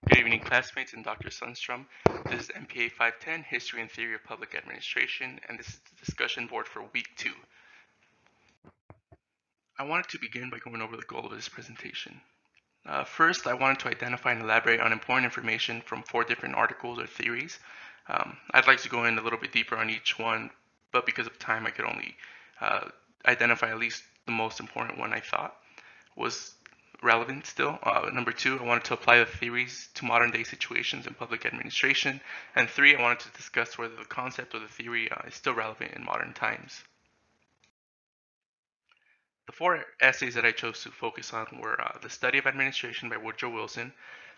Good evening, classmates and Dr. Sundstrom. This is MPA 510, History and Theory of Public Administration, and this is the discussion board for week 2. I wanted to begin by going over the goal of this presentation. First, I wanted to identify and elaborate on important information from 4 different articles or theories. I'd like to go in a little bit deeper on each one, but because of time, I could only identify at least the most important one I thought was relevant still. Number 2, I wanted to apply the theories to modern day situations in public administration. And 3, I wanted to discuss whether the concept or the theory is still relevant in modern times. The 4 essays that I chose to focus on were The Study of Administration by Woodrow Wilson,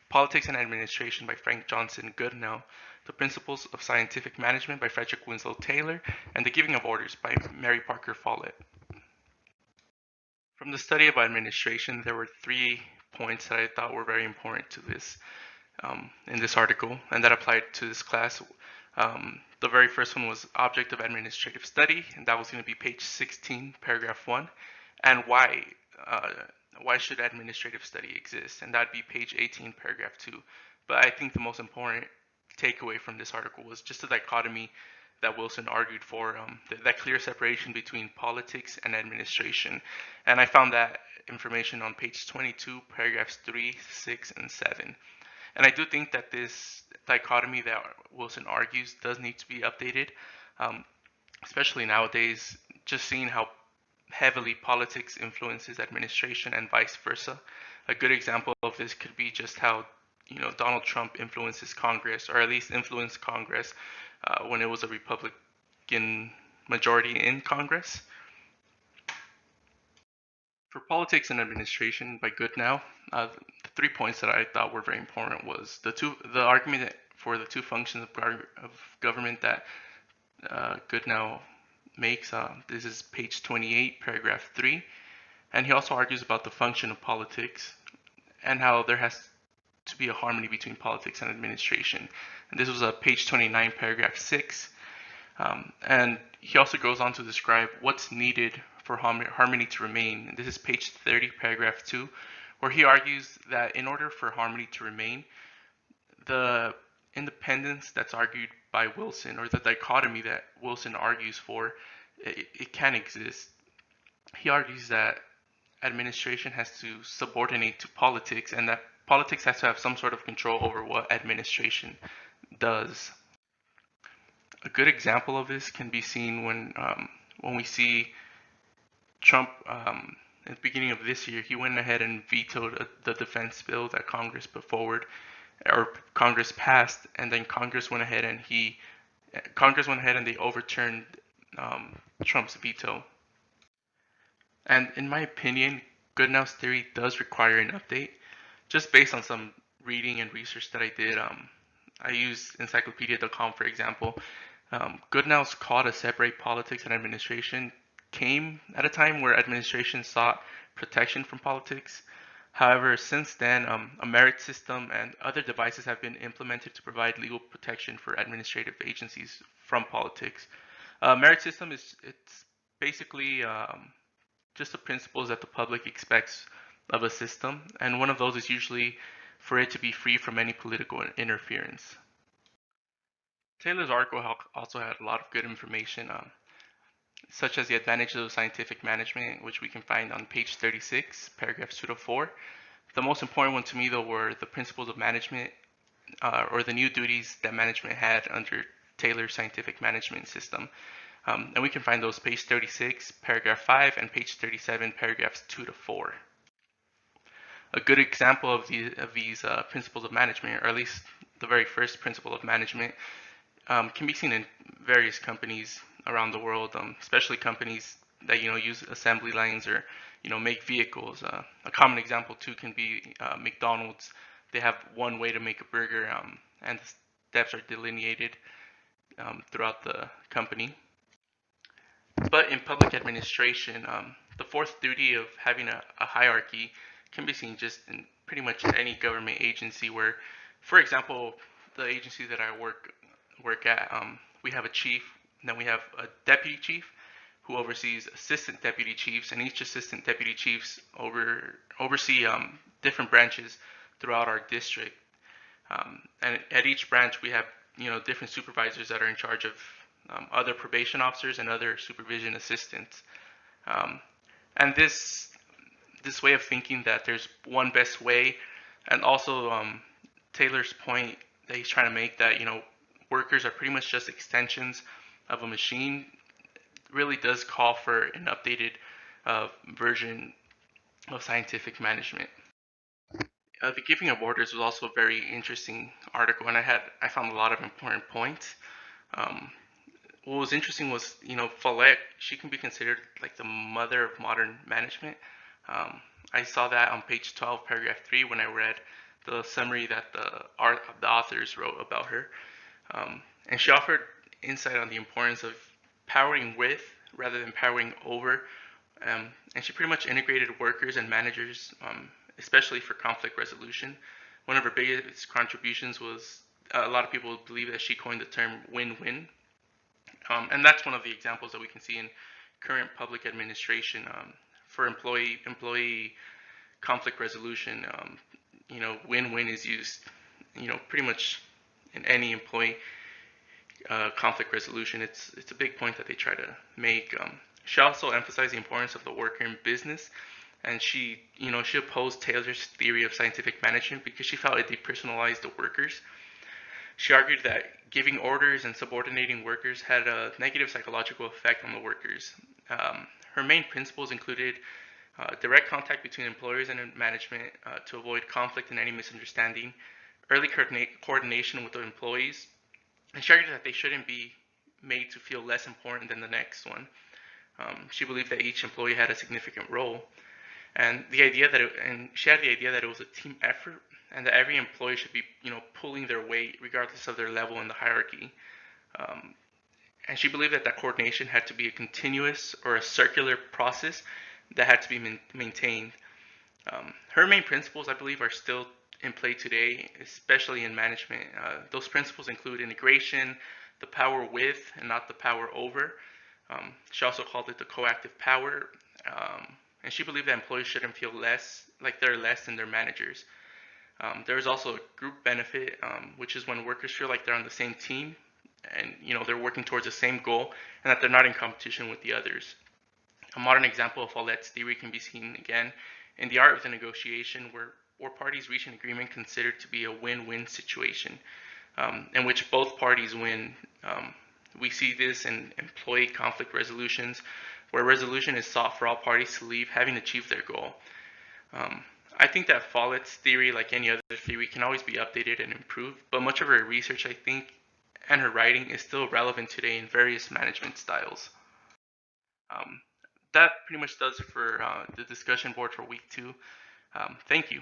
Politics and Administration by Frank Johnson Goodenough, The Principles of Scientific Management by Frederick Winslow Taylor, and The Giving of Orders by Mary Parker Follett. From the study of administration, there were 3 points that I thought were very important to this in this article, and that applied to this class. The very first one was object of administrative study, and that was going to be page 16, paragraph 1, and why should administrative study exist, and that'd be page 18, paragraph 2. But I think the most important takeaway from this article was just the dichotomy that Wilson argued for, that clear separation between politics and administration. And I found that information on page 22, paragraphs 3, 6, and 7. And I do think that this dichotomy that Wilson argues does need to be updated, especially nowadays, just seeing how heavily politics influences administration and vice versa. A good example of this could be just how Donald Trump influences Congress, or at least influenced Congress when it was a Republican majority in Congress. For Politics and Administration by Goodenough, the 3 points that I thought were very important was the argument for the 2 functions of government that Goodenough makes. This is page 28, paragraph 3, and he also argues about the function of politics and how there has to be a harmony between politics and administration. And this was page 29, paragraph 6. And he also goes on to describe what's needed for harmony to remain. And this is page 30, paragraph 2, where he argues that in order for harmony to remain, the independence that's argued by Wilson, or the dichotomy that Wilson argues for, it can exist. He argues that administration has to subordinate to politics, and that politics has to have some sort of control over what administration does. A good example of this can be seen when we see Trump at the beginning of this year. He went ahead and vetoed the defense bill that Congress put forward, or Congress passed, and then Congress went ahead and they overturned Trump's veto. And in my opinion, Goodenough's theory does require an update. Just based on some reading and research that I did, I used encyclopedia.com for example. Goodenough's call to separate politics and administration came at a time where administration sought protection from politics. However, since then, a merit system and other devices have been implemented to provide legal protection for administrative agencies from politics. Merit system it's basically just the principles that the public expects of a system, and one of those is usually for it to be free from any political interference. Taylor's article also had a lot of good information, such as the advantages of scientific management, which we can find on page 36, paragraphs 2 to 4. The most important one to me, though, were the principles of management, or the new duties that management had under Taylor's scientific management system. And we can find those page 36, paragraph 5, and page 37, paragraphs 2 to 4. A good example of these principles of management, or at least the very first principle of management, can be seen in various companies around the world, especially companies that use assembly lines or make vehicles. A common example too can be McDonald's. They have one way to make a burger, and the steps are delineated throughout the company. But in public administration, the 4th duty of having a hierarchy can be seen just in pretty much any government agency where, for example, the agency that I work at, we have a chief, and then we have a deputy chief who oversees assistant deputy chiefs, and each assistant deputy chiefs oversee different branches throughout our district. And at each branch, we have different supervisors that are in charge of other probation officers and other supervision assistants. Um, and this way of thinking that there's one best way, and also Taylor's point that he's trying to make that workers are pretty much just extensions of a machine, really does call for an updated version of scientific management. The giving of orders was also a very interesting article, and I found a lot of important points. Um, what was interesting was, Follett, she can be considered like the mother of modern management. I saw that on page 12, paragraph 3, when I read the summary that the authors wrote about her. And she offered insight on the importance of powering with rather than powering over. And she pretty much integrated workers and managers, especially for conflict resolution. One of her biggest contributions was a lot of people believe that she coined the term win-win. And that's one of the examples that we can see in current public administration for employee conflict resolution. Win-win is used, pretty much in any employee conflict resolution. It's a big point that they try to make. She also emphasized the importance of the worker in business, and she opposed Taylor's theory of scientific management because she felt it depersonalized the workers. She argued that giving orders and subordinating workers had a negative psychological effect on the workers. Her main principles included direct contact between employers and management to avoid conflict and any misunderstanding, early coordination with the employees, and she argued that they shouldn't be made to feel less important than the next one. She believed that each employee had a significant role, and she had the idea that it was a team effort, and that every employee should be, pulling their weight regardless of their level in the hierarchy. Um, and she believed that coordination had to be a continuous or a circular process that had to be maintained. Her main principles, I believe, are still in play today, especially in management. Those principles include integration, the power with, and not the power over. She also called it the coactive power. And she believed that employees shouldn't feel less, like they're less than their managers. There is also a group benefit, which is when workers feel like they're on the same team and they're working towards the same goal and that they're not in competition with the others. A modern example of Follett's theory can be seen again in The Art of the Negotiation, where parties reach an agreement considered to be a win-win situation, in which both parties win. We see this in employee conflict resolutions, where resolution is sought for all parties to leave having achieved their goal. I think that Follett's theory, like any other theory, can always be updated and improved, but much of her research, I think, and her writing is still relevant today in various management styles. Um, that pretty much does it for the discussion board for week 2. Thank you.